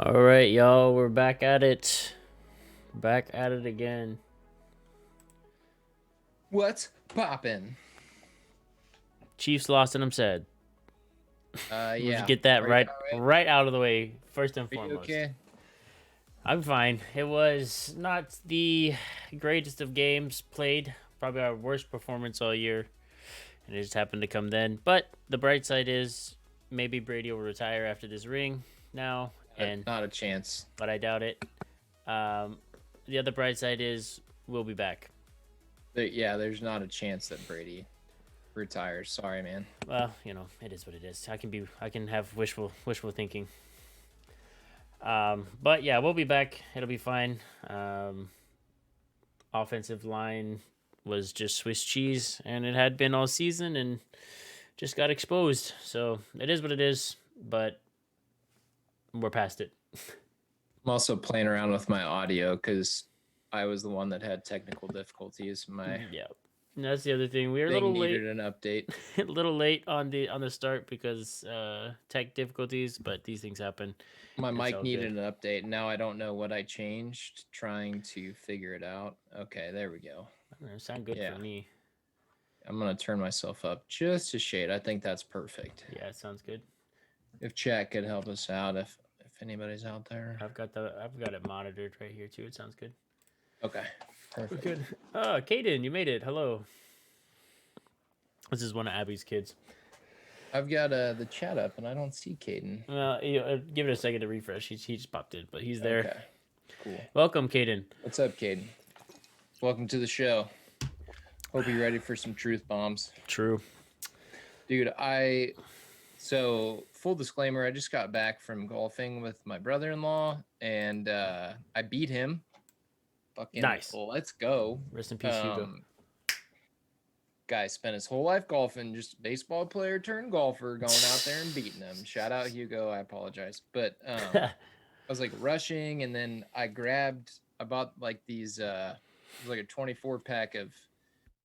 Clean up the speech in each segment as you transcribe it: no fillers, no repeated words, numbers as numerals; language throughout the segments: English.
All right, y'all, we're back at it. Back at it again. What's poppin'? Chiefs lost and I'm sad. Let's Yeah. get that Are you right out of the way first and Are you foremost. okay? I'm fine. It was not the greatest of games played. Probably our worst performance all year. And it just happened to come then. But the bright side is maybe Brady will retire after this ring now, and Not a chance. but I doubt it. Um, the other bright side is we'll be back. There's not a chance that Brady retires. Sorry, man. Well, it is what it is. I can have wishful thinking. But yeah, we'll be back. It'll be fine. Offensive line was just Swiss cheese, and it had been all season, and just got exposed. So it is what it is. But we're past it. I'm also playing around with my audio because I was the one that had technical difficulties. My Yeah, and that's the other thing. We were a thing little needed late, an update. a little late on the start because tech difficulties. But these things happen. My It's mic all needed good. an update. Now I don't know what I changed, trying to figure it out. Okay, there we go. Sound good Yeah. for me. I'm going to turn myself up just a shade. I think that's perfect. Yeah, it sounds good. If chat could help us out, if anybody's out there. I've got it monitored right here too. It sounds good. Okay, perfect. Good. Oh, Kaden, you made it. Hello. This is one of Abby's kids. I've got the chat up and I don't see Caden. Well, give it a second to refresh. He just popped in, but he's there. Okay, cool. Welcome, Kaden. What's up, Caden? Welcome to the show. Hope you're ready for some truth bombs. True. Dude, so full disclaimer, I just got back from golfing with my brother-in-law and I beat him. Fucking Nice. Let's go. Rest in peace, Hugo. Guy spent his whole life golfing, just baseball player turned golfer, going out there and beating him. Shout out Hugo, I apologize. But I was like rushing, and then I bought like these it was like a 24 pack of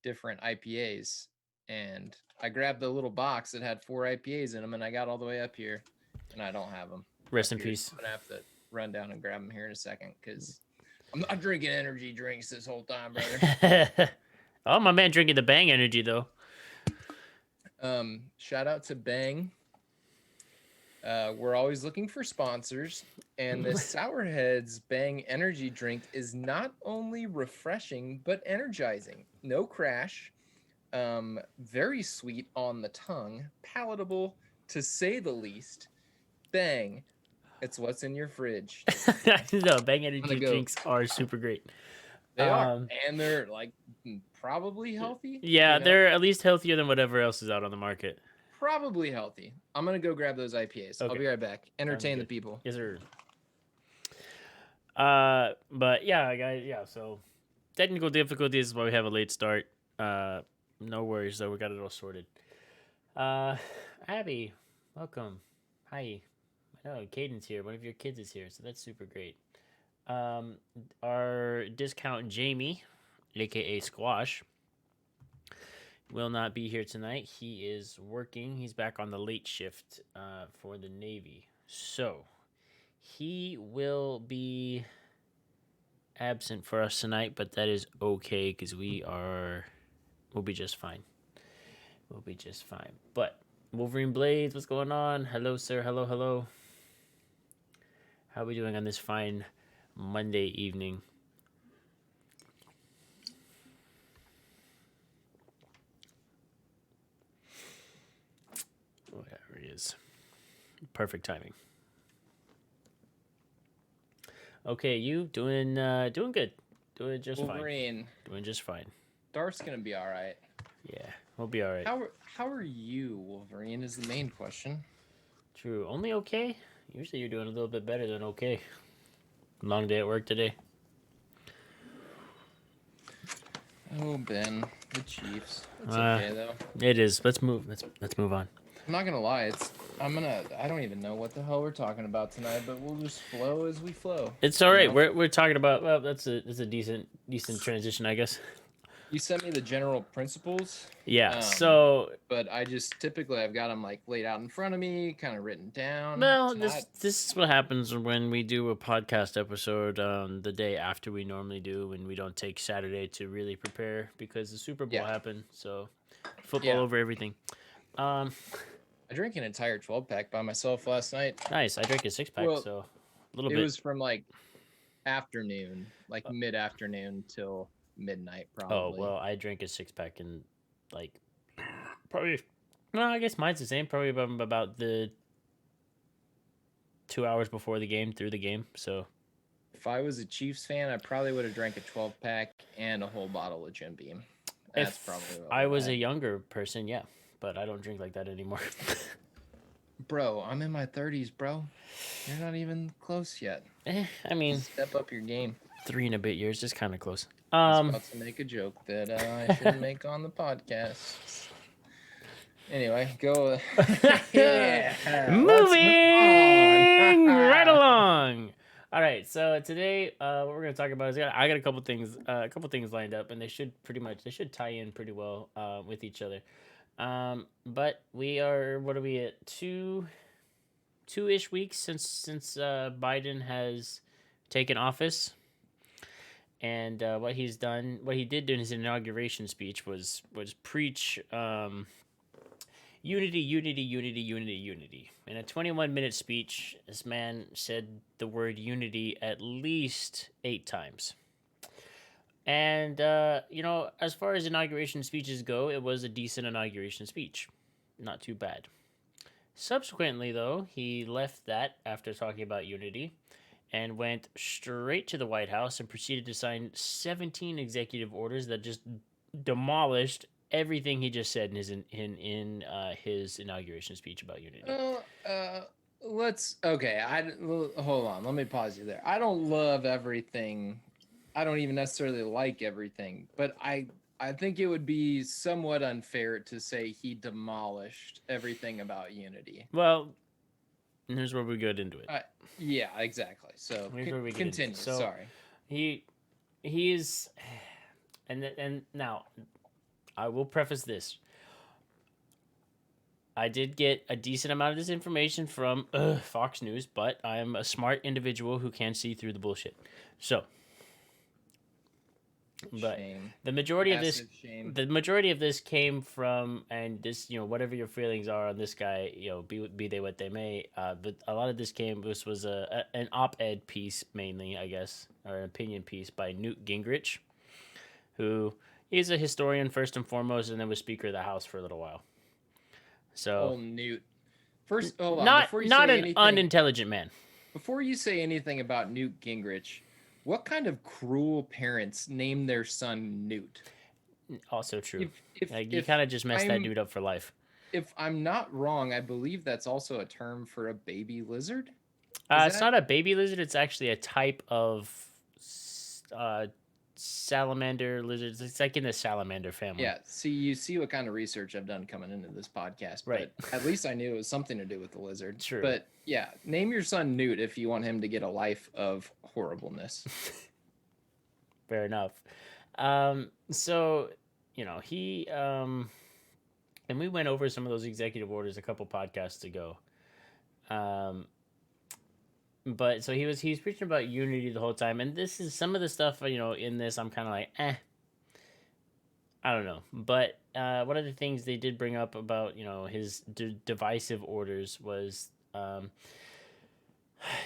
different IPAs, and I grabbed the little box that had 4 IPAs in them, and I got all the way up here, and I don't have them. Rest in peace. I'm gonna have to run down and grab them here in a second because I'm not drinking energy drinks this whole time, brother. Oh, my man drinking the Bang Energy though. Shout out to Bang. We're always looking for sponsors, and this Sourheads Bang energy drink is not only refreshing but energizing. No crash. Very sweet on the tongue, palatable to say the least. Bang. It's what's in your fridge. No, Bang Energy drinks are super great. They are, and they're like probably healthy. Yeah, they're at least healthier than whatever else is out on the market. Probably healthy. I'm gonna go grab those IPAs. Okay. I'll be right back. Entertain the people. Yes, sir. But yeah, guys, yeah. So technical difficulties is why we have a late start. No worries though. We got it all sorted. Abby, welcome. Hi. I know Caden's here. One of your kids is here, so that's super great. Our discount Jamie, aka Squash, will not be here tonight. He is working. He's back on the late shift for the Navy. So he will be absent for us tonight, but that is okay because we'll be just fine. We'll be just fine. But Wolverine Blades, what's going on? Hello, sir. Hello, hello. How are we doing on this fine Monday evening? Whatever it is. Perfect timing. Okay, you doing good. Doing just Wolverine. fine. Doing just fine. Darth's gonna be all right. Yeah, we'll be all right. How are you, Wolverine? Is the main question. True. Only okay. Usually you're doing a little bit better than okay. Long day at work today. Oh, Ben, the Chiefs. It's okay though. It is. Let's move. Let's move on. I'm not gonna lie. I don't even know what the hell we're talking about tonight, but we'll just flow as we flow. It's all right. We're talking about. Well, that's a decent transition, I guess. You sent me the general principles. Yeah. Um, So, but I just typically I've got them like laid out in front of me, kind of written down. well, It's not. this is what happens when we do a podcast episode the day after we normally do, when we don't take Saturday to really prepare because the Super Bowl Yeah, happened. So, football yeah. over everything. Um, I drank an entire 12-pack by myself last night. nice. I drank a 6 pack, Well, so a little it bit. was from like afternoon, like mid-afternoon till midnight, Oh probably. well, I drank a 6 pack in like probably. No, I guess mine's the same. Probably about the 2 hours before the game, through the game. So If I was a Chiefs fan, I probably would have drank a 12-pack and a whole bottle of Jim Beam. That's probably if what I would was have. a younger person, yeah, but I don't drink like that anymore. Bro, I'm in my 30s, bro. You're not even close yet. I mean, Step up your game. 3 and a bit years is kind of close. I was about to make a joke that I shouldn't make on the podcast. Anyway, go. Yeah, let's move Moving right on. along. All right, so today, what we're gonna talk about is I got a couple things lined up, and they should tie in pretty well with each other. But we are, what are we at, two ish weeks since Biden has taken office, and what he did in his inauguration speech was preach unity, unity, unity, unity, unity. In a 21-minute speech, this man said the word unity at least 8 times. And, as far as inauguration speeches go, it was a decent inauguration speech. Not too bad. Subsequently, though, he left that after talking about unity and went straight to the White House and proceeded to sign 17 executive orders that just demolished everything he just said in his inauguration speech about unity. Well, let's. Okay, hold on. Let me pause you there. I don't love everything. I don't even necessarily like everything, but I think it would be somewhat unfair to say he demolished everything about unity. Well, here's where we get into it. Uh, yeah, exactly. So Here's where we get into it. continue. So Sorry. he he's and now I will preface this. I did get a decent amount of this information from Fox News, but I am a smart individual who can see through the bullshit. So, but Shame. the majority of this Massive shame. the majority of this came from, and this, whatever your feelings are on this guy, be they what they may, but a lot of this was an op-ed piece, mainly, I guess, or an opinion piece by Newt Gingrich, who is a historian first and foremost, and then was Speaker of the House for a little while. So, Oh, Newt. First, hold on. not Before you not say an anything, unintelligent man. before you say anything about Newt Gingrich, what kind of cruel parents name their son Newt? Also true. If if Like, you if kind of just messed that I'm dude up for life. if I'm not wrong, I believe that's also a term for a baby lizard. It's That? not a baby lizard. It's actually a type of uh, salamander lizards. It's like in the salamander family. Yeah. See, you see what kind of research I've done coming into this podcast, Right. but at least I knew it was something to do with the lizard. True. But yeah, name your son Newt if you want him to get a life of horribleness. Fair enough. So, he and we went over some of those executive orders a couple podcasts ago. But so he's preaching about unity the whole time, and this is some of the stuff, in this I'm kind of like, I don't know. But one of the things they did bring up about, his divisive orders was,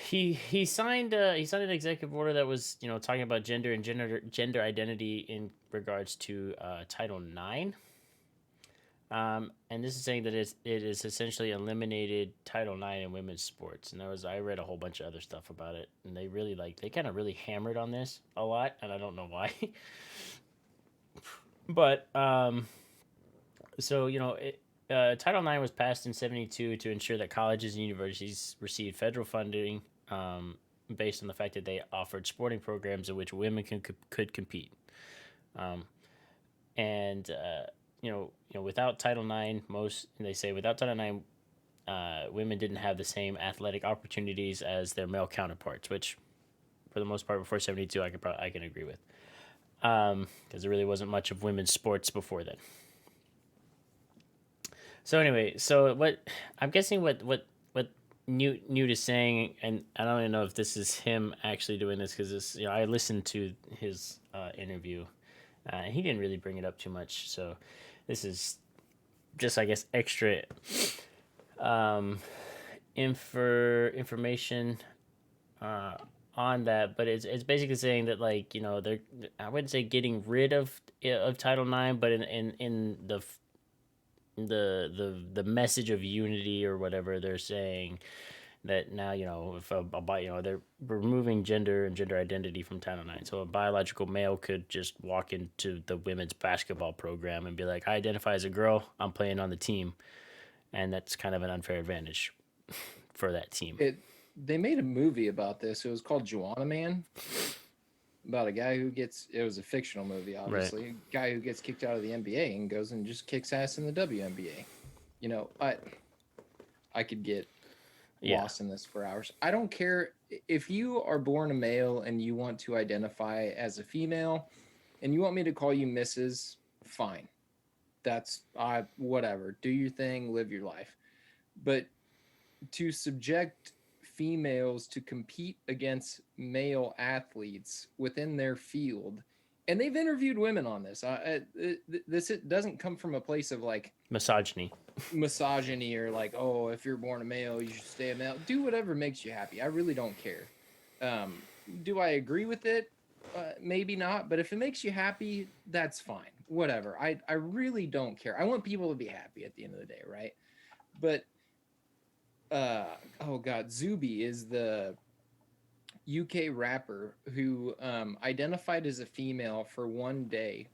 he signed an executive order that was, talking about gender and gender identity in regards to Title IX. And this is saying that it is essentially eliminated Title IX in women's sports. And I read a whole bunch of other stuff about it, and they kind of really hammered on this a lot, and I don't know why. But so Title IX was passed in '72 to ensure that colleges and universities received federal funding based on the fact that they offered sporting programs in which women could compete. And without Title IX, without Title IX, women didn't have the same athletic opportunities as their male counterparts, which, for the most part, before '72, I can agree with. because there really wasn't much of women's sports before then. So anyway, so what I'm guessing what Newt is saying, and I don't even know if this is him actually doing this because this, I listened to his interview, and he didn't really bring it up too much. So this is just, I guess, extra um, information uh, on that, but it's basically saying that, like, they're, I wouldn't say getting rid of Title IX, but in the message of unity or whatever, they're saying that now, if they're removing gender and gender identity from Title IX, so a biological male could just walk into the women's basketball program and be like, I identify as a girl, I'm playing on the team, and that's kind of an unfair advantage for that team. They made a movie about this. It was called Joanna Man, about a guy who gets, it was a fictional movie, Right. obviously, a guy who gets kicked out of the NBA and goes and just kicks ass in the WNBA. You know, I could get Yeah. lost in this for hours. I don't care if you are born a male and you want to identify as a female and you want me to call you Mrs. Fine. That's whatever. Do your thing, live your life. But to subject females to compete against male athletes within their field, and they've interviewed women on this. This it doesn't come from a place of like Misogyny. misogyny or like, oh, if you're born a male, you should stay a male. Do whatever makes you happy. I really don't care. Um, do I agree with it? Maybe not, but if it makes you happy, that's fine. Whatever. I really don't care. I want people to be happy at the end of the day, right? But oh god, Zuby is the UK rapper who identified as a female for one day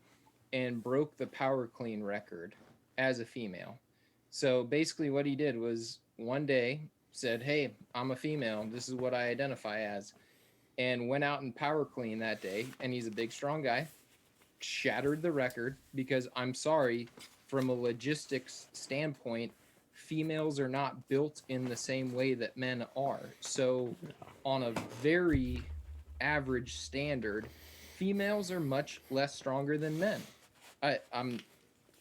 and broke the power clean record as a female. So basically, what he did was one day said, "Hey, I'm a female. This is what I identify as," and went out and power clean that day. And he's a big, strong guy. Shattered the record because I'm sorry, from a logistics standpoint, females are not built in the same way that men are. So, on a very average standard, females are much less stronger than men. I'm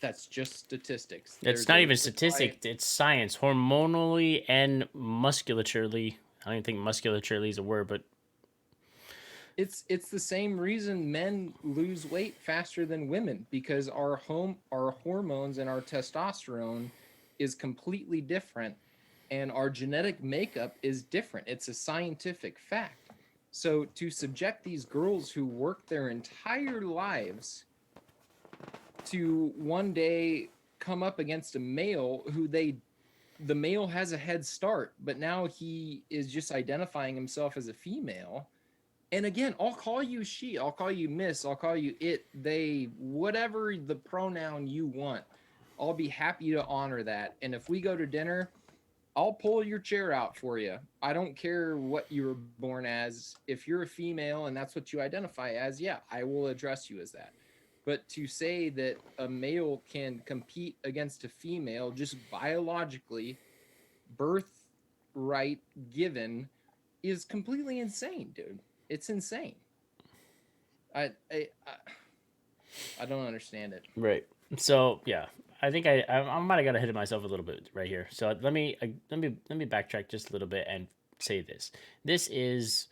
That's just statistics. It's There's not a even reason why statistic. It's science, hormonally and musculaturely. I don't even think musculaturely is a word, but it's the same reason men lose weight faster than women, because our hormones and our testosterone is completely different, and our genetic makeup is different. It's a scientific fact. So to subject these girls who work their entire lives to one day come up against a male who the male has a head start, but now he is just identifying himself as a female. And again, I'll call you she, I'll call you miss, I'll call you it, they, whatever the pronoun you want. I'll be happy to honor that. And if we go to dinner, I'll pull your chair out for you. I don't care what you were born as. If you're a female and that's what you identify as, yeah, I will address you as that. But to say that a male can compete against a female just biologically, birthright given, is completely insane, dude. It's insane. I I I don't understand it. right. So yeah, I think I might have got ahead of myself a little bit right here. So let me backtrack just a little bit and say this. This is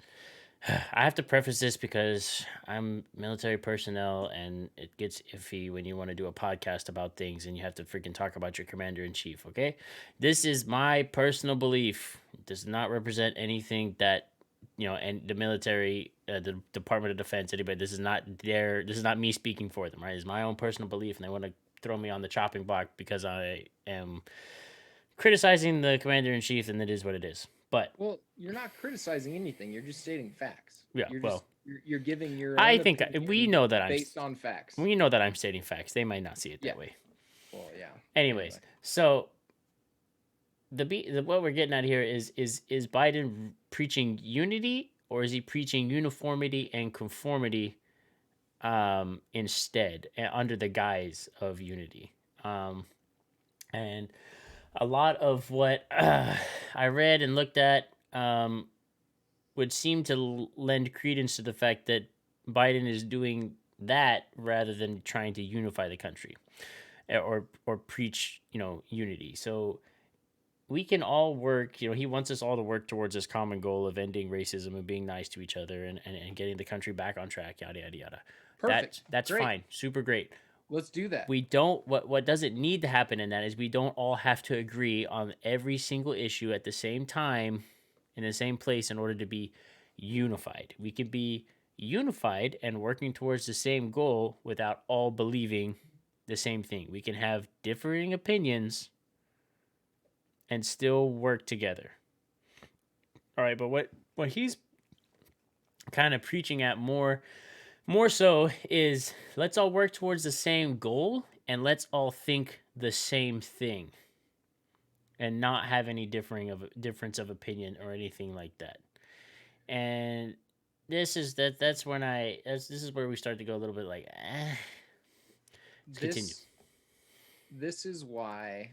I have to preface this because I'm military personnel, and it gets iffy when you want to do a podcast about things and you have to freaking talk about your commander in chief. Okay, this is my personal belief. It does not represent anything that and the military, the Department of Defense, anybody. This is not their. This is not me speaking for them. Right, it's my own personal belief, and they want to throw me on the chopping block because I am criticizing the commander in chief, and it is what it is. But Well, you're not criticizing anything. You're just stating facts. yeah, well, You're giving your I own think we opinion know that based on facts. I'm stating facts. They might not see it Yeah. that way. Well, yeah. Anyway. Anyways, so what we're getting at here is Biden preaching unity, or is he preaching uniformity and conformity instead, under the guise of unity? And a lot of what I read and looked at would seem to lend credence to the fact that Biden is doing that rather than trying to unify the country or preach, unity. So we can all work. He wants us all to work towards this common goal of ending racism and being nice to each other and getting the country back on track. Yada yada yada. Perfect. That's Great. fine. Super great. Let's do that. We don't. What doesn't need to happen in that is we don't all have to agree on every single issue at the same time in the same place in order to be unified. We can be unified and working towards the same goal without all believing the same thing. We can have differing opinions and still work together. All right, but what he's kind of preaching at more so is let's all work towards the same goal and let's all think the same thing and not have any difference of opinion or anything like that. And that's when this is where we start to go a little bit like let's continue. This is why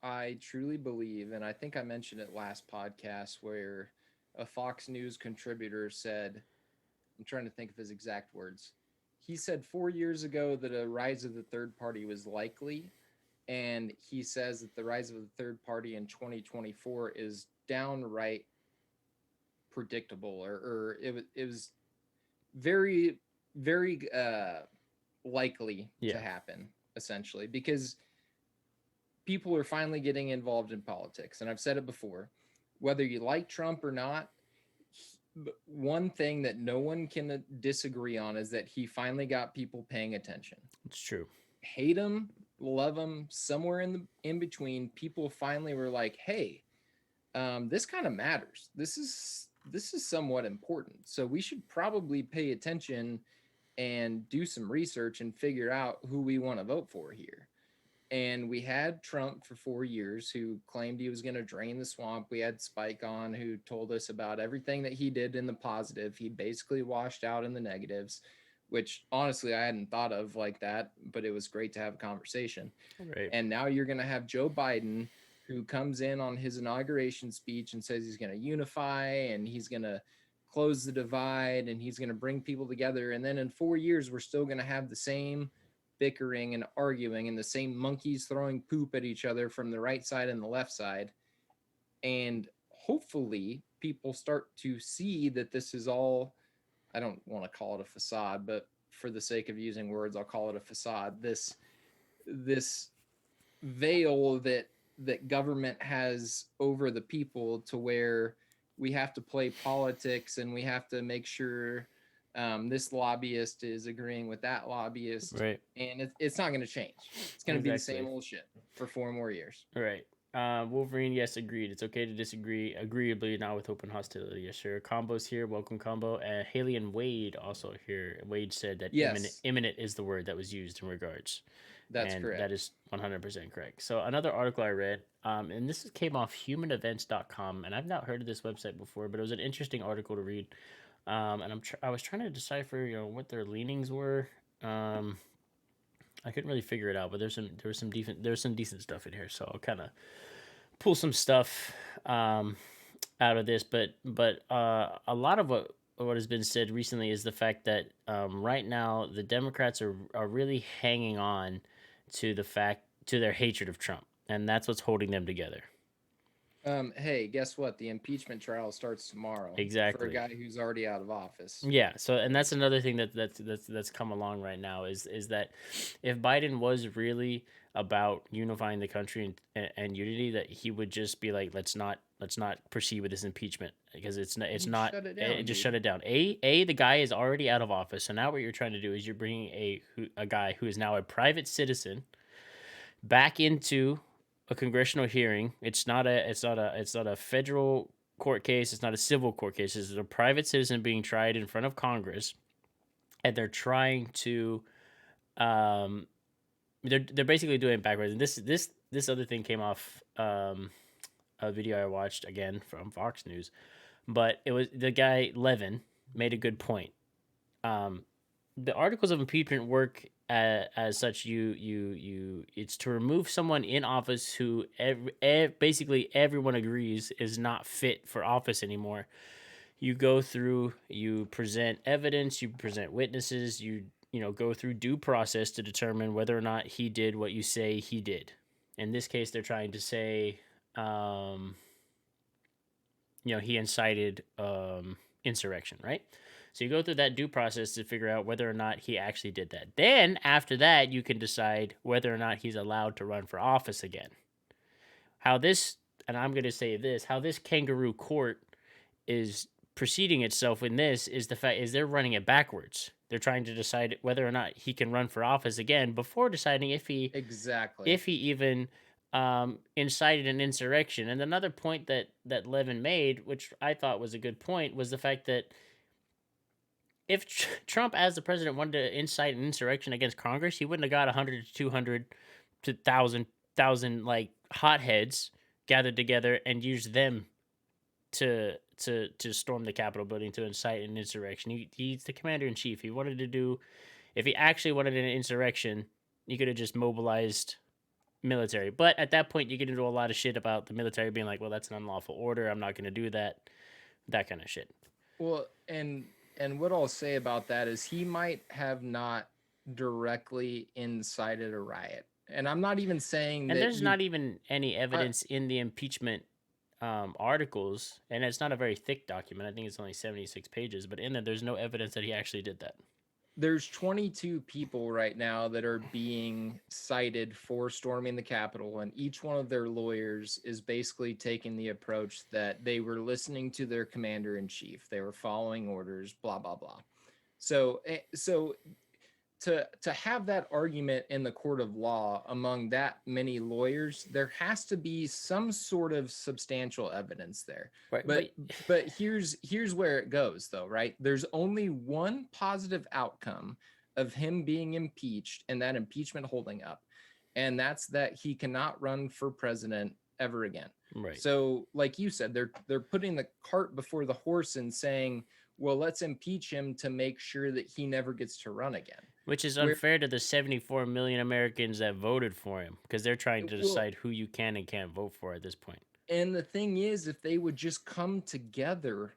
I truly believe, and I think I mentioned it last podcast, where a Fox News contributor said, I'm trying to think of his exact words. He said 4 years ago that a rise of the third party was likely, and he says that the rise of the third party in 2024 is downright predictable, or it was very very likely Yeah. to happen, essentially, because people are finally getting involved in politics. And I've said it before, whether you like Trump or not, one thing that no one can disagree on is that he finally got people paying attention. It's true. Hate him, love him, somewhere in between, people finally were like, hey, this kind of matters. This is somewhat important. So we should probably pay attention and do some research and figure out who we want to vote for here. And we had Trump for 4 years, who claimed he was going to drain the swamp. We had Spike on, who told us about everything that he did in the positive. He basically washed out in the negatives, which honestly I hadn't thought of like that, but it was great to have a conversation. Right. And now you're going to have Joe Biden, who comes in on his inauguration speech and says he's going to unify and he's going to close the divide and he's going to bring people together. And then in 4 years, we're still going to have the same bickering and arguing and the same monkeys throwing poop at each other from the right side and the left side. And hopefully people start to see that this is all, I don't want to call it a facade, but for the sake of using words, I'll call it a facade. This veil that government has over the people, to where we have to play politics and we have to make sure this lobbyist is agreeing with that lobbyist, Right. and it's not going to change. It's going to be the same old shit for 4 more years. Right. Wolverine, yes, agreed. It's okay to disagree agreeably, not with open hostility. Yes, sure. Combo's here. Welcome, Combo. Haley and Wade also here. Wade said that Yes. imminent is the word that was used in regards. That's and correct. That is 100% correct. So another article I read, and this came off humanevents.com, and I've not heard of this website before, but it was an interesting article to read. And I was trying to decipher, what their leanings were. I couldn't really figure it out, but there's some decent stuff in here, so I'll kind of pull some stuff out of this. But a lot of what has been said recently is the fact that right now the Democrats are really hanging on to their hatred of Trump, and that's what's holding them together. Hey, guess what? The impeachment trial starts tomorrow. Exactly. For a guy who's already out of office. Yeah. So, and that's another thing that's come along right now is that if Biden was really about unifying the country and unity, that he would just be like, let's not proceed with this impeachment, because it's not shut it down, just dude. shut it down. The guy is already out of office, so now what you're trying to do is you're bringing a guy who is now a private citizen back into a congressional hearing. It's not a federal court case. It's not a civil court case. It's a private citizen being tried in front of Congress, and they're trying to, they're basically doing it backwards. And this other thing came off a video I watched again from Fox News, but it was the guy Levin made a good point. The articles of impeachment work as such. It's to remove someone in office who basically everyone agrees is not fit for office anymore. You go through, you present evidence, you present witnesses, you go through due process to determine whether or not he did what you say he did. In this case, they're trying to say, um, he incited insurrection, right? So you go through that due process to figure out whether or not he actually did that. Then after that, you can decide whether or not he's allowed to run for office again. How this, and I'm going to say this, how this kangaroo court is preceding itself in this is the fact is they're running it backwards. They're trying to decide whether or not he can run for office again before deciding Exactly. if he even incited an insurrection. And another point that Levin made, which I thought was a good point, was the fact that if Trump, as the president, wanted to incite an insurrection against Congress, he wouldn't have got 100 to 200 to 1,000 like hotheads gathered together and used them to storm the Capitol building to incite an insurrection. He's the commander in chief. He wanted to do if he actually wanted an insurrection, he could have just mobilized military. But at that point, you get into a lot of shit about the military being like, well, that's an unlawful order. I'm not going to do that. That kind of shit. Well, and what I'll say about that is he might have not directly incited a riot. And I'm not even saying And that there's you not even any uh, evidence in the impeachment articles, and it's not a very thick document. I think it's only 76 pages, but in there, there's no evidence that he actually did that. there's 22 people right now that are being cited for storming the Capitol, and each one of their lawyers is basically taking the approach that they were listening to their commander in chief, they were following orders, blah blah blah. So to have that argument in the court of law among that many lawyers, there has to be some sort of substantial evidence there. Right, But but here's where it goes though, right? There's only one positive outcome of him being impeached and that impeachment holding up. And that's that he cannot run for president ever again. right. So, like you said, they're putting the cart before the horse and saying, well, let's impeach him to make sure that he never gets to run again. Which is Where unfair to the 74 million Americans that voted for him because they're trying to well, decide who you can and can't vote for at this point. and the thing is, if they would just come together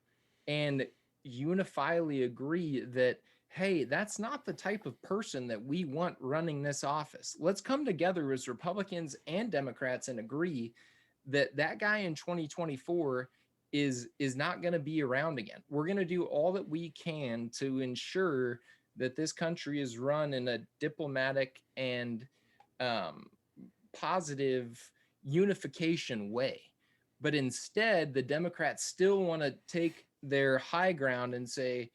and unifiably agree that, hey, that's not the type of person that we want running this office. Let's come together as Republicans and Democrats and agree that that guy in 2024 is not going to be around again. We're going to do all that we can to ensure that this country is run in a diplomatic and um, positive unification way. But instead, the Democrats still want to take their high ground and say,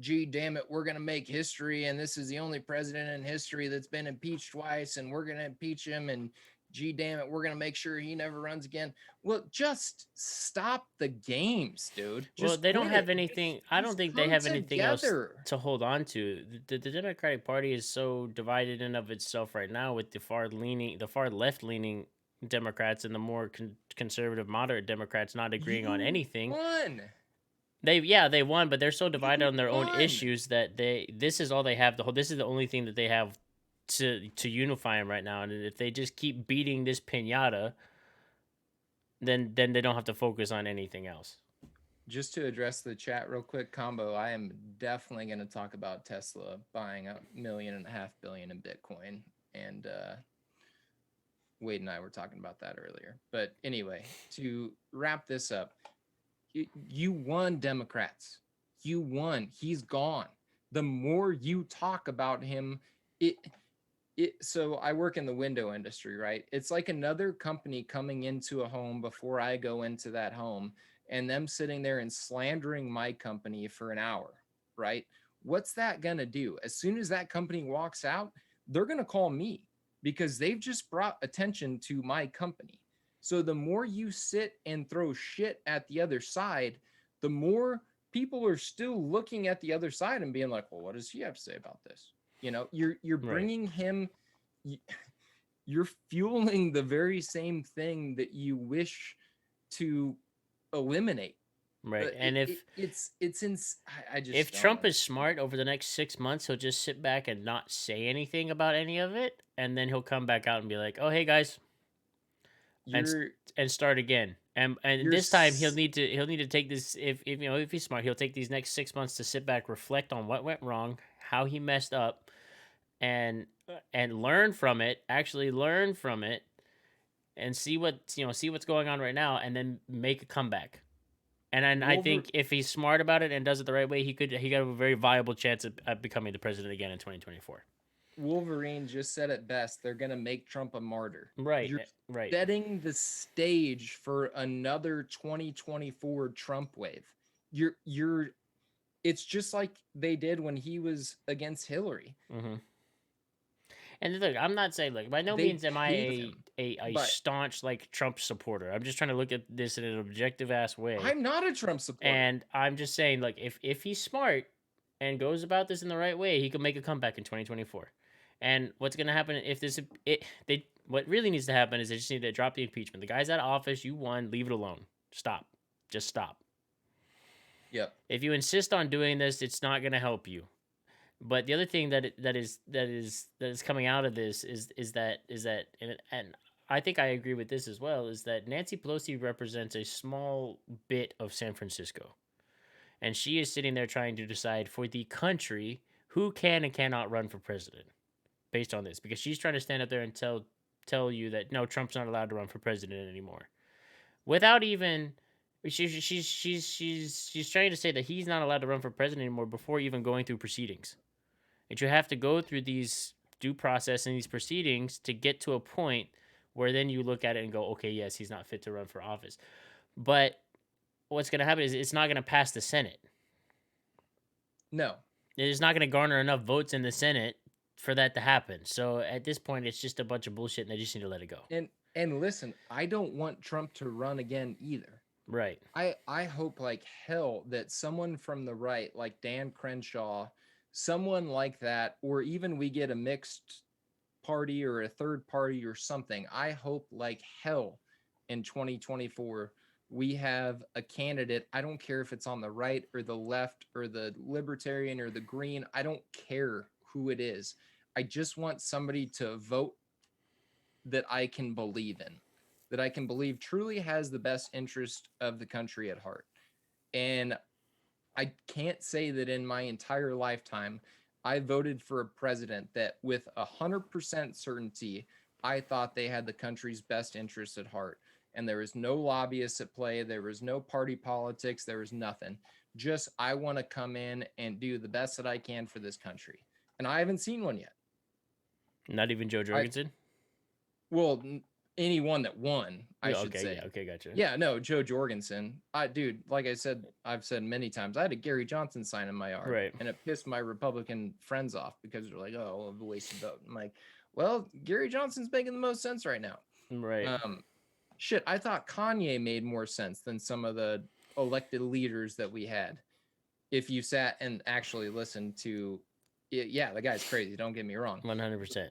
gee, damn it, we're going to make history. And this is the only president in history that's been impeached twice. And we're going to impeach him. And gee, damn it, we're going to make sure he never runs again. Well, just stop the games, dude. Well, Just they don't quit have it. anything. I don't Just think they come have anything else together. to hold on to. The Democratic Party is so divided in of itself right now with the far left leaning Democrats and the more conservative, moderate Democrats not agreeing on You anything. won. They won, but they're so divided You on their own won. issues that this is all they have. This is the only thing that they have to unify them right now. And if they just keep beating this pinata, then they don't have to focus on anything else. Just to address the chat real quick, combo, I am definitely going to talk about Tesla buying $1.5 billion in Bitcoin. And Wade and I were talking about that earlier. But anyway, to wrap this up, you won, Democrats. You won. He's gone. The more you talk about him, it so I work in the window industry, right? It's like another company coming into a home before I go into that home and them sitting there and slandering my company for an hour, right? What's that going to do? As soon as that company walks out, they're going to call me because they've just brought attention to my company. So the more you sit and throw shit at the other side, the more people are still looking at the other side and being like, well, what does he have to say about this? You're Right. bringing him, you're fueling the very same thing that you wish to eliminate. Right. It, And it, it's in. I if just don't Trump is understand. smart over the next 6 months, he'll just sit back and not say anything about any of it, and then he'll come back out and be like, "Oh, hey guys," and You're and start again. And you're this time he'll need to take this if he's smart, he'll take these next 6 months to sit back, reflect on what went wrong, how he messed up, and learn from it. Actually, learn from it and see what's going on right now, and then make a comeback. And then I Wolver- think if he's smart about it and does it the right way, he got a very viable chance at becoming the president again in 2024. Wolverine just said it best. They're gonna make Trump a martyr. Right, You're right. setting the stage for another 2024 Trump wave. You're it's just like they did when he was against Hillary. Hmm. And look, I'm not saying, like, by no They means am I hate him. a But staunch like Trump supporter. I'm just trying to look at this in an objective ass way. I'm not a Trump supporter. And I'm just saying, like, if he's smart and goes about this in the right way, he can make a comeback in 2024. And what's gonna happen if this it they what really needs to happen is they just need to drop the impeachment. The guy's out of office. You won. Leave it alone. Stop. Just stop. Yep. If you insist on doing this, it's not gonna help you. But the other thing that is coming out of this is that and I think I agree with this as well, is that Nancy Pelosi represents a small bit of San Francisco, and she is sitting there trying to decide for the country who can and cannot run for president based on this, because she's trying to stand up there and tell you that no, Trump's not allowed to run for president anymore without even she's trying to say that he's not allowed to run for president anymore before even going through proceedings. And you have to go through these due process and these proceedings to get to a point where then you look at it and go, okay, yes, he's not fit to run for office. But what's going to happen is it's not going to pass the Senate. No. It's not going to garner enough votes in the Senate for that to happen. So at this point, it's just a bunch of bullshit, and they just need to let it go. And listen, I don't want Trump to run again either. Right. I hope like hell that someone from the right, like Dan Crenshaw, someone like that, or even we get a mixed party or a third party or something. I hope like hell in 2024 we have a candidate. I don't care if it's on the right or the left or the libertarian or the green. I don't care who it is. I just want somebody to vote that I can believe in, that I can believe truly has the best interest of the country at heart. And I can't say that in my entire lifetime I voted for a president that with 100% certainty I thought they had the country's best interests at heart. And there was no lobbyists at play. There was no party politics. There was nothing. Just I want to come in and do the best that I can for this country. And I haven't seen one yet. Not even Joe I Jorgensen? well, anyone that won, I Yeah, should okay, say. yeah, okay, gotcha. Yeah, no, Joe Jorgensen. Dude, like I said, I've said many times, I had a Gary Johnson sign in my yard, Right. and it pissed my Republican friends off because they're like, "Oh, a wasted vote." I'm like, "Well, Gary Johnson's making the most sense right now." Right. Shit, I thought Kanye made more sense than some of the elected leaders that we had. If you sat and actually listened to, yeah, the guy's crazy. Don't get me wrong, 100%.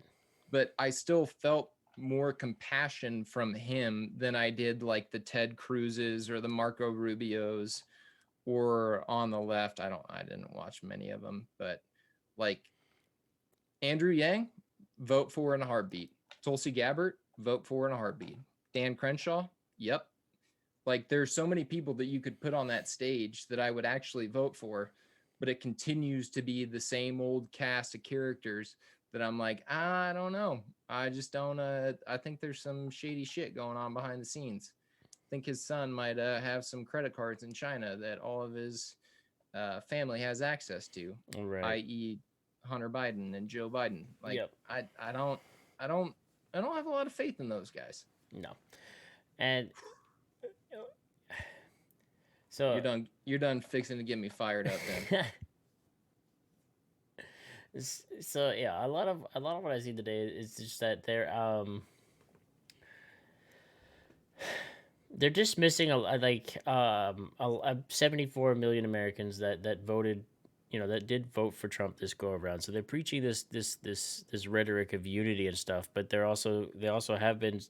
but I still felt more compassion from him than I did like the Ted Cruz's or the Marco Rubios, or on the left. I didn't watch many of them, but like Andrew Yang, vote for in a heartbeat. Tulsi Gabbard, vote for in a heartbeat. Dan Crenshaw, yep. Like there's so many people that you could put on that stage that I would actually vote for, but it continues to be the same old cast of characters that I'm like, I don't know. I just don't I think there's some shady shit going on behind the scenes. I think his son might have some credit cards in China that all of his family has access to, Right. i.e. Hunter Biden and Joe Biden. Like Yep. I don't have a lot of faith in those guys. No. And so You're done fixing to get me fired up then. so yeah, a lot of what I see today is just that they're dismissing a 74 million Americans that voted, that did vote for Trump this go around. So they're preaching this rhetoric of unity and stuff, but they also have been,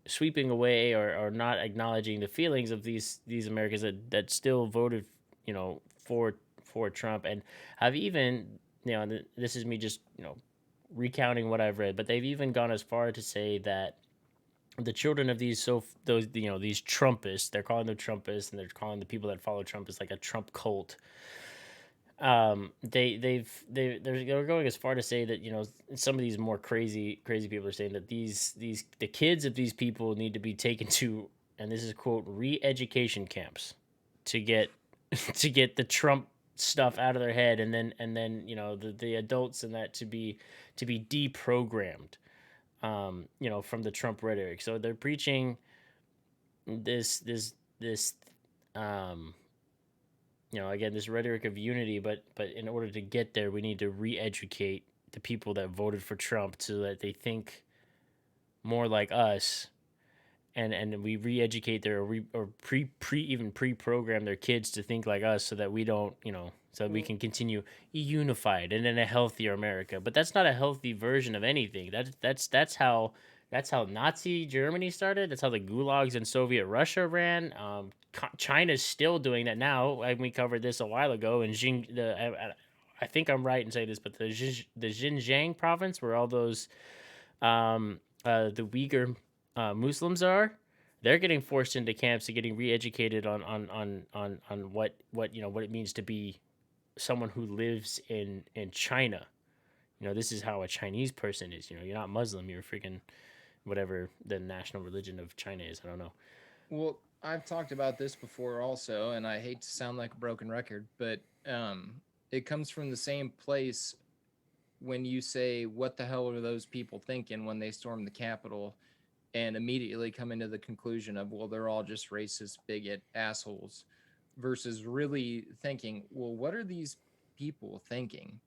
sweeping away or not acknowledging the feelings of these Americans that still voted, for Trump, and have even, this is me just, recounting what I've read, but they've even gone as far to say that the children of these Trumpists, they're calling them Trumpists, and they're calling the people that follow Trump as like a Trump cult. They're going as far to say that, some of these more crazy people are saying that these the kids of these people need to be taken to, and this is quote, re-education camps to get to get the Trump stuff out of their head, and then the adults and that to be deprogrammed, from the Trump rhetoric. So they're preaching this um again, this rhetoric of unity, but in order to get there, we need to re-educate the people that voted for Trump so that they think more like us, and we re-educate their or even pre-program their kids to think like us so that we don't, so that we Well, can continue unified and in a healthier America. But that's not a healthy version of anything. That's how Nazi Germany started. That's how the gulags in Soviet Russia ran. China's still doing that now. And we covered this a while ago. And I think I'm right in saying this, but the Xinjiang province, where all those the Uyghur Muslims are, they're getting forced into camps and getting re-educated on what it means to be someone who lives in China. This is how a Chinese person is. You're not Muslim. You're freaking whatever the national religion of China is. I don't know. well, I've talked about this before also, and I hate to sound like a broken record, but it comes from the same place when you say, "What the hell are those people thinking when they stormed the Capitol?" and immediately come into the conclusion of, well, they're all just racist, bigot assholes, versus really thinking, well, what are these people thinking?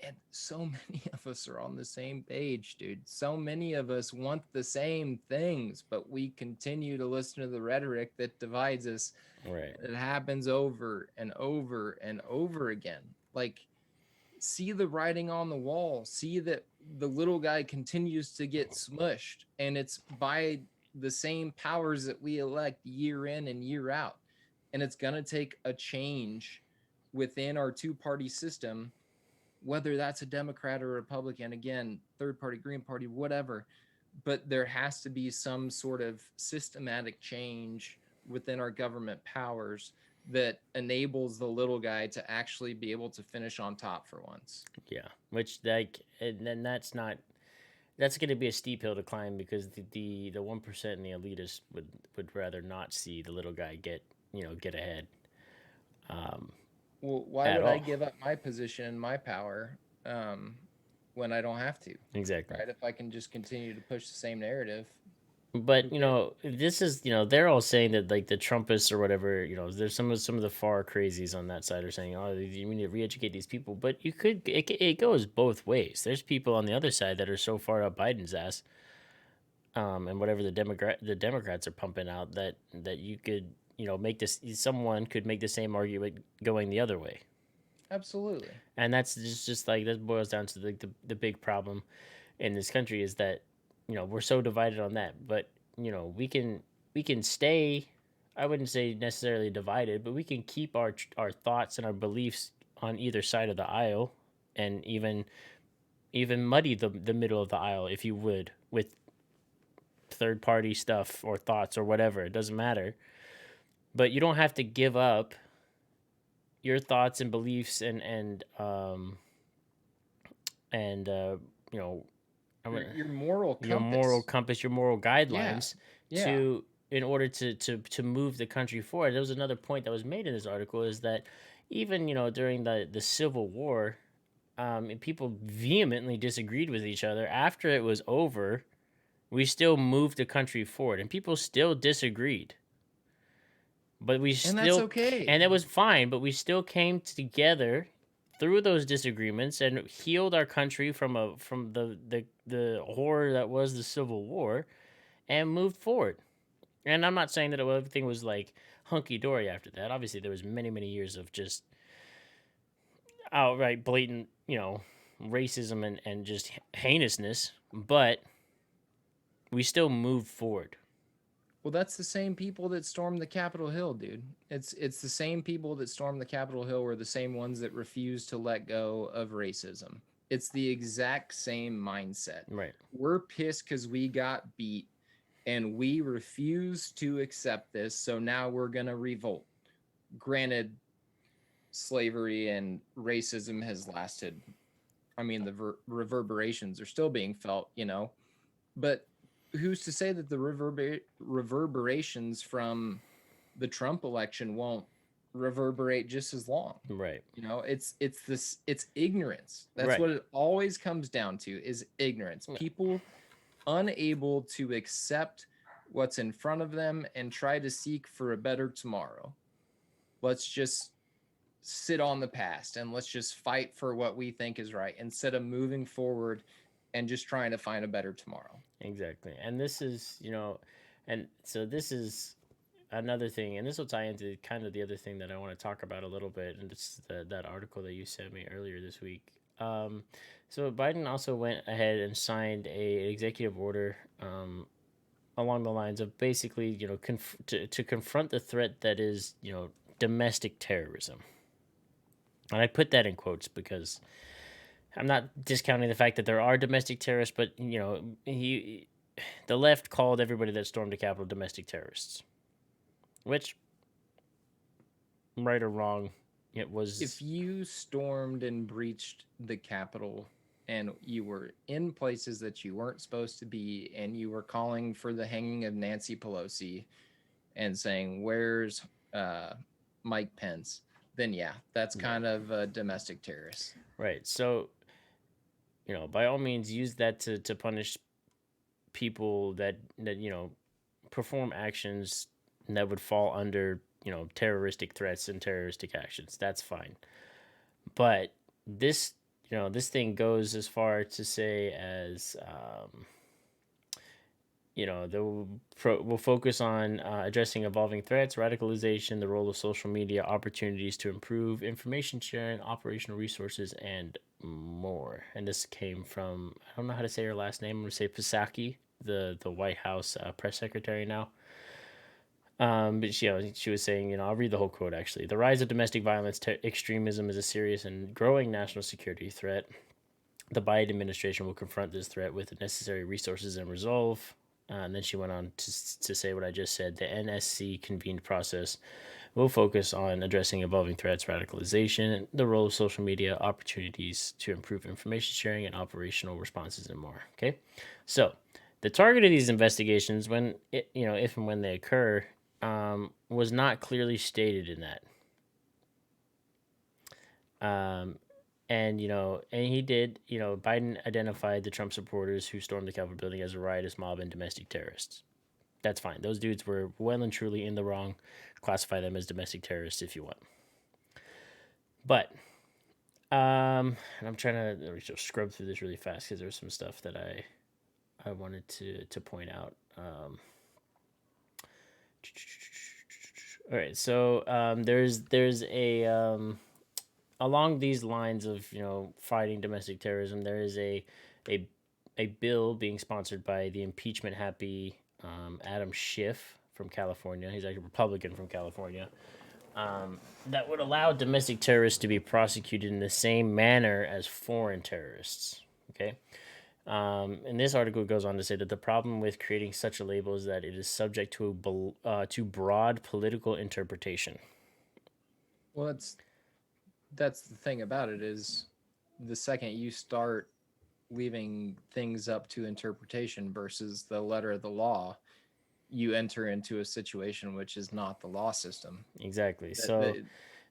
And so many of us are on the same page, dude. So many of us want the same things, but we continue to listen to the rhetoric that divides us. Right. And it happens over and over and over again. Like, see the writing on the wall, see that the little guy continues to get smushed, and it's by the same powers that we elect year in and year out. And it's going to take a change within our two-party system, whether that's a Democrat or a Republican, again, third party, Green Party, whatever. But there has to be some sort of systematic change within our government powers that enables the little guy to actually be able to finish on top for once. Yeah. Which, like, and then that's going to be a steep hill to climb, because the 1% and the elitists would rather not see the little guy get ahead, um, Well, why at would I all. give up my position and my power um, when I don't have to? Exactly. Right? If I can just continue to push the same narrative, who But cares? this is, they're all saying that, like, the Trumpists or whatever, there's some of the far crazies on that side are saying, oh, we need to re-educate these people. But it goes both ways. There's people on the other side that are so far up Biden's ass, and whatever the Democrats are pumping out, that you could, make this, someone could make the same argument going the other way. Absolutely. And that's just like, that boils down to the big problem in this country, is that, we're so divided on that. But we can stay, I wouldn't say necessarily divided, but we can keep our thoughts and our beliefs on either side of the aisle, and even muddy the middle of the aisle, if you would, with third party stuff or thoughts or whatever. It doesn't matter. But you don't have to give up your thoughts and beliefs, and you know Your moral your moral compass. compass, your moral Yeah. guidelines, Yeah. to in order to move the country forward. There was another point that was made in this article, is that even, during the Civil War, people vehemently disagreed with each other. After it was over, we still moved the country forward, and people still disagreed, but And that's okay. and it was fine, but we still came together through those disagreements and healed our country from the horror that was the Civil War, and moved forward. And I'm not saying that everything was like hunky dory after that. Obviously, there was many years of just outright blatant, racism and just heinousness, but we still moved forward. Well, that's the same people that stormed the Capitol Hill, dude. It's the same people that stormed the Capitol Hill were the same ones that refused to let go of racism. It's the exact same mindset. Right. We're pissed because we got beat and we refuse to accept this, so now we're gonna revolt. Granted, slavery and racism has lasted. I mean, the reverberations are still being felt, but who's to say that the reverberations from the Trump election won't reverberate just as long? Right. It's ignorance. That's Right. what it always comes down to, is ignorance. People unable to accept what's in front of them and try to seek for a better tomorrow. Let's just sit on the past and let's just fight for what we think is right instead of moving forward and just trying to find a better tomorrow. Exactly. And this is, and so this is another thing, and this will tie into kind of the other thing that I want to talk about a little bit, and it's that article that you sent me earlier this week. So Biden also went ahead and signed a executive order along the lines of basically, to confront the threat that is, domestic terrorism. And I put that in quotes because I'm not discounting the fact that there are domestic terrorists, but the left called everybody that stormed the Capitol domestic terrorists, which, right or wrong, it was. If you stormed and breached the Capitol and you were in places that you weren't supposed to be and you were calling for the hanging of Nancy Pelosi and saying, "Where's Mike Pence?" then yeah, that's Right. kind of a domestic terrorist. Right. So, by all means, use that to punish people that perform actions that would fall under terroristic threats and terroristic actions. That's fine. But this this thing goes as far to say as we'll focus on addressing evolving threats, radicalization, the role of social media, opportunities to improve information sharing, operational resources, and more. And this came from, I don't know how to say her last name. I'm going to say Psaki, the White House press secretary now. But she was saying, I'll read the whole quote actually. The rise of domestic violence extremism is a serious and growing national security threat. The Biden administration will confront this threat with the necessary resources and resolve. And then she went on to say what I just said. The NSC convened process will focus on addressing evolving threats, radicalization, the role of social media, opportunities to improve information sharing, and operational responses, and more. Okay, so the target of these investigations, if and when they occur, was not clearly stated in that. And he did. Biden identified the Trump supporters who stormed the Capitol building as a riotous mob and domestic terrorists. That's fine. Those dudes were well and truly in the wrong. Classify them as domestic terrorists if you want. But and I'm trying to just scrub through this really fast because there's some stuff that I wanted to point out. All right, so there's a along these lines of fighting domestic terrorism. There is a a bill being sponsored by the impeachment happy Adam Schiff from California. He's like a Republican from California. That would allow domestic terrorists to be prosecuted in the same manner as foreign terrorists. Okay. And this article goes on to say that the problem with creating such a label is that it is subject to broad political interpretation. Well, that's the thing about it, is the second you start leaving things up to interpretation versus the letter of the law, you enter into a situation which is not the law system. Exactly. That So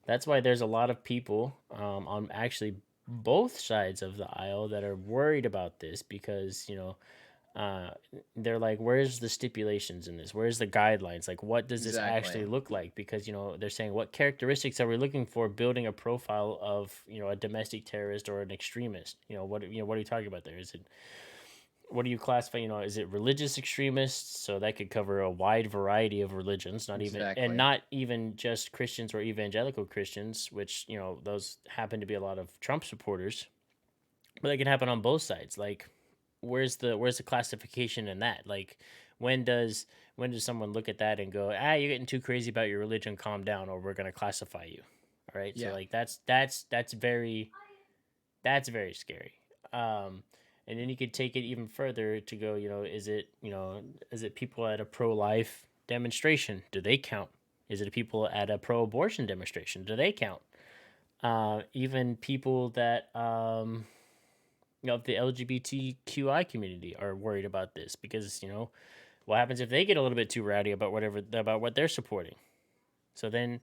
that's why there's a lot of people on actually both sides of the aisle that are worried about this because uh, they're like, where's the stipulations in this? Where's the guidelines? Like, what does this exactly. actually look like? Because they're saying, what characteristics are we looking for building a profile of a domestic terrorist or an extremist? What are you talking about there? Is it, what do you classify? Is it religious extremists? So that could cover a wide variety of religions, Exactly. not even just Christians or evangelical Christians, which those happen to be a lot of Trump supporters. But that can happen on both sides. Like, where's the classification in that? Like, when does someone look at that and go, you're getting too crazy about your religion, calm down, or we're gonna classify you. All right. So Yeah. like that's very scary. Um, and then you could take it even further to go, is it people at a pro-life demonstration? Do they count? Is it people at a pro-abortion demonstration? Do they count? Even people that the LGBTQI community are worried about this because what happens if they get a little bit too rowdy about what they're supporting? So then